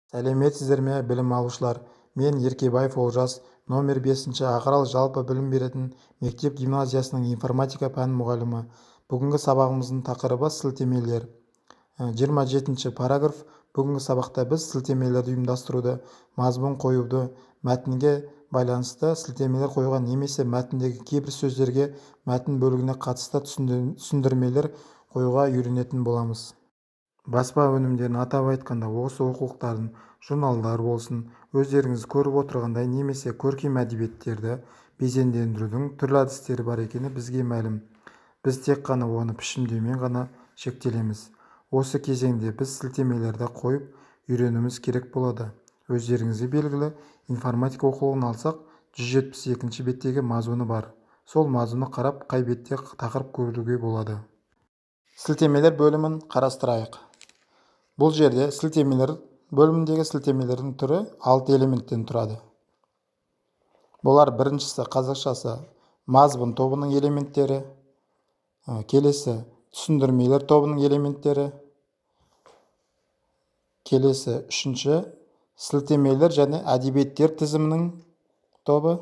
Сәлеметсіздер ме, білім алушылар? Мен Еркебаев Олжас, номер 5-ші Ақарал жалпы білім беретін мектеп гимназиясының информатика пән мұғалімі. Бүгінгі сабағымыздың тақырыбы сілтемелер. 27-ші параграф. Бүгінгі сабақта біз сілтемелерді ұйымдастыруды, мазмұн қоюды, мәтінге байланысты сілтемелер қойған немесе мәтіндегі кейбір сөздерге мәтін бөлігіне қатысты түсіндірмелер қоюға үйренетін боламыз. Баспа өнімдерін атап айтқанда осы оқулықтардың журналдар болсын, өздеріңіз көріп отырғандай немесе көркем әдебиеттерді безендірудің түрлі әдістері бар екені бізге мәлім. Біз тек қана оны пішіндеумен ғана шектелеміз. Осы кезеңде біз сілтемелерді қойып үйренуіміз керек болады. Өздеріңізге белгілі информатика оқулығын алсақ, 172-ші беттегі мазмұны бар. Сол мазмұны қарап, қай бетте тақырып көруге болады. Сілтемелер бөлімін қарастырайық. Бұл жерде сілтемелер бөліміндегі сілтемелердің түрі 6 элементтен тұрады. Бұлар біріншісі қазақшасы мазмұн тобының элементтері, келесі түсіндірмелер тобының элементтері, келесі үшінші сілтемелер және әдебиеттер тізімінің тобы,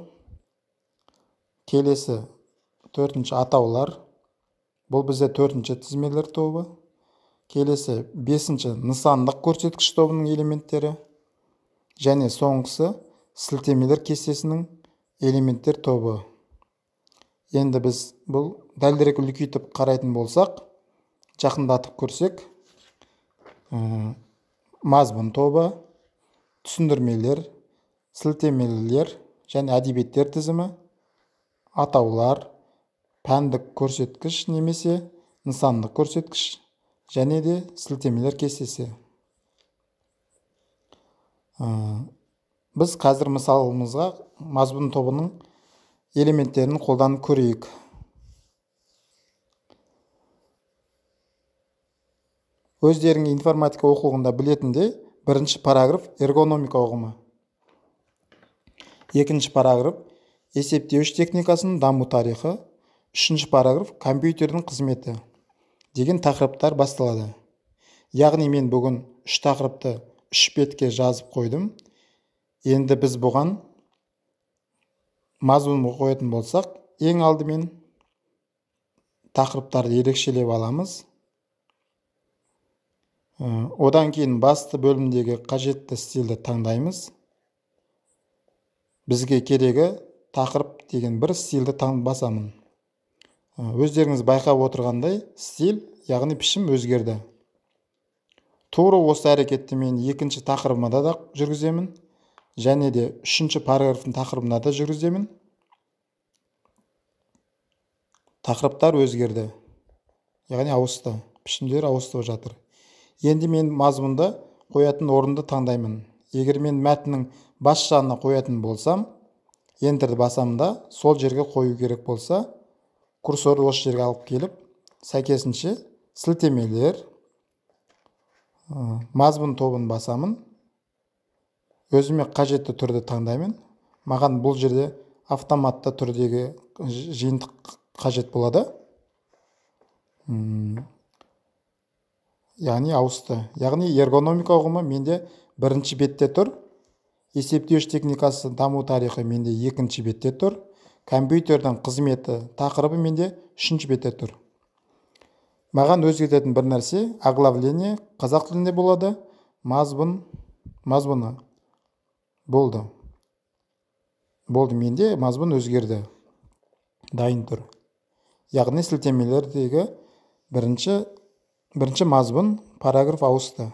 келесі төртінші атаулар, бұл бізде төртінші тізмелер тобы, келесі бесінші нысандық көрсеткіш тобының элементтері және соңғысы сілтемелер кестесінің элементтер тобы. Енді біз бұл дәлірек үлкейтіп қарайтын болсақ, жақындатып көрсек, мазмұн тобы, түсіндірмелер, сілтемелер және әдебиеттер тізімі, атаулар, пәндік көрсеткіш немесе нысандық көрсеткіш және де сілтемелер кестесі. Біз қазір мысалымызға мазмұн тобының элементтерін қолданып көрейік. Өздерің информатика оқулығында білетіндей, бірінші параграф эргономика ұғымы. Екінші параграф есептеуіш техникасының даму тарихы. Үшінші параграф компьютердің қызметі деген тақырыптар басталады. Яғни мен бүгін 3 тақырыпты 3 бетке жазып қойдым. Енді біз бұған мазмұн қоятын болсақ, ең алдымен тақырыптарды ерекшелеп аламыз. Одан кейін басты бөлімдегі қажетті стильді таңдаймыз. Бізге керегі тақырып деген бір стильді басамын. Өздеріңіз байқап отырғандай, стиль, яғни пішім өзгерді. Тура осы әрекетті мен екінші тақырыбымда да жүргіземін, және де үшінші параграфтың тақырыбында да жүргіземін. Тақырыптар өзгерді, яғни ауысты, пішімдер ауысты жатыр. Енді мен мазмұнды қоятын орынды таңдаймын. Егер мен мәтіннің бас жағына қоятын болсам, Enterді басамда, сол жерге қою керек болса, курсорды осы жерге алып келіп, сәйкесінше сілтемелер, мазмұн тобын басамын. Өзіме қажетті түрді таңдаймын. Маған бұл жерде автоматты түрдегі жиынтық қажет болады. Яғни ауысты. Яғни эргономика ұғымы менде бірінші бетте тұр. Есептеуіш техникасы даму тарихы менде екінші бетте тұр. Компьютердің қызметі тақырыбы менде үшінші бетте тұр. Маған өзгертетін бір нәрсе оглавление қазақ тілінде болады, мазмұны болды. Менде мазмұн өзгерді. Дайын тұр. Яғни сілтемелердегі бірінші мазмұн параграф ауысты.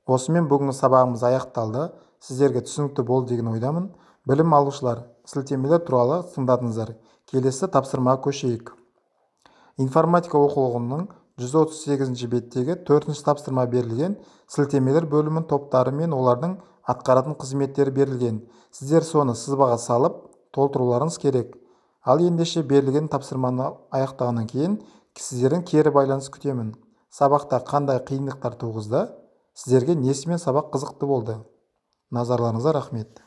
Осымен бүгінгі сабағымыз аяқталды. Сіздерге түсінікті болды деген ойдамын. Білім алушылар, сілтемелер туралы тыңдадыңыздар. Келесі тапсырмаға көшейік. Информатика оқулығының 138-ші беттегі 4-ші тапсырма берілген. Сілтемелер бөлімінің топтары мен олардың атқаратын қызметтері берілген. Сіздер соны сызбаға салып, толтыруларыңыз керек. Ал ендеше берілген тапсырманы аяқтағаннан кейін сіздердің кері байланыс күтемін. Сабақта қандай қиындықтар туғызды? Сіздерге несімен сабақ қызықты болды? Назарларыңызға рахмет.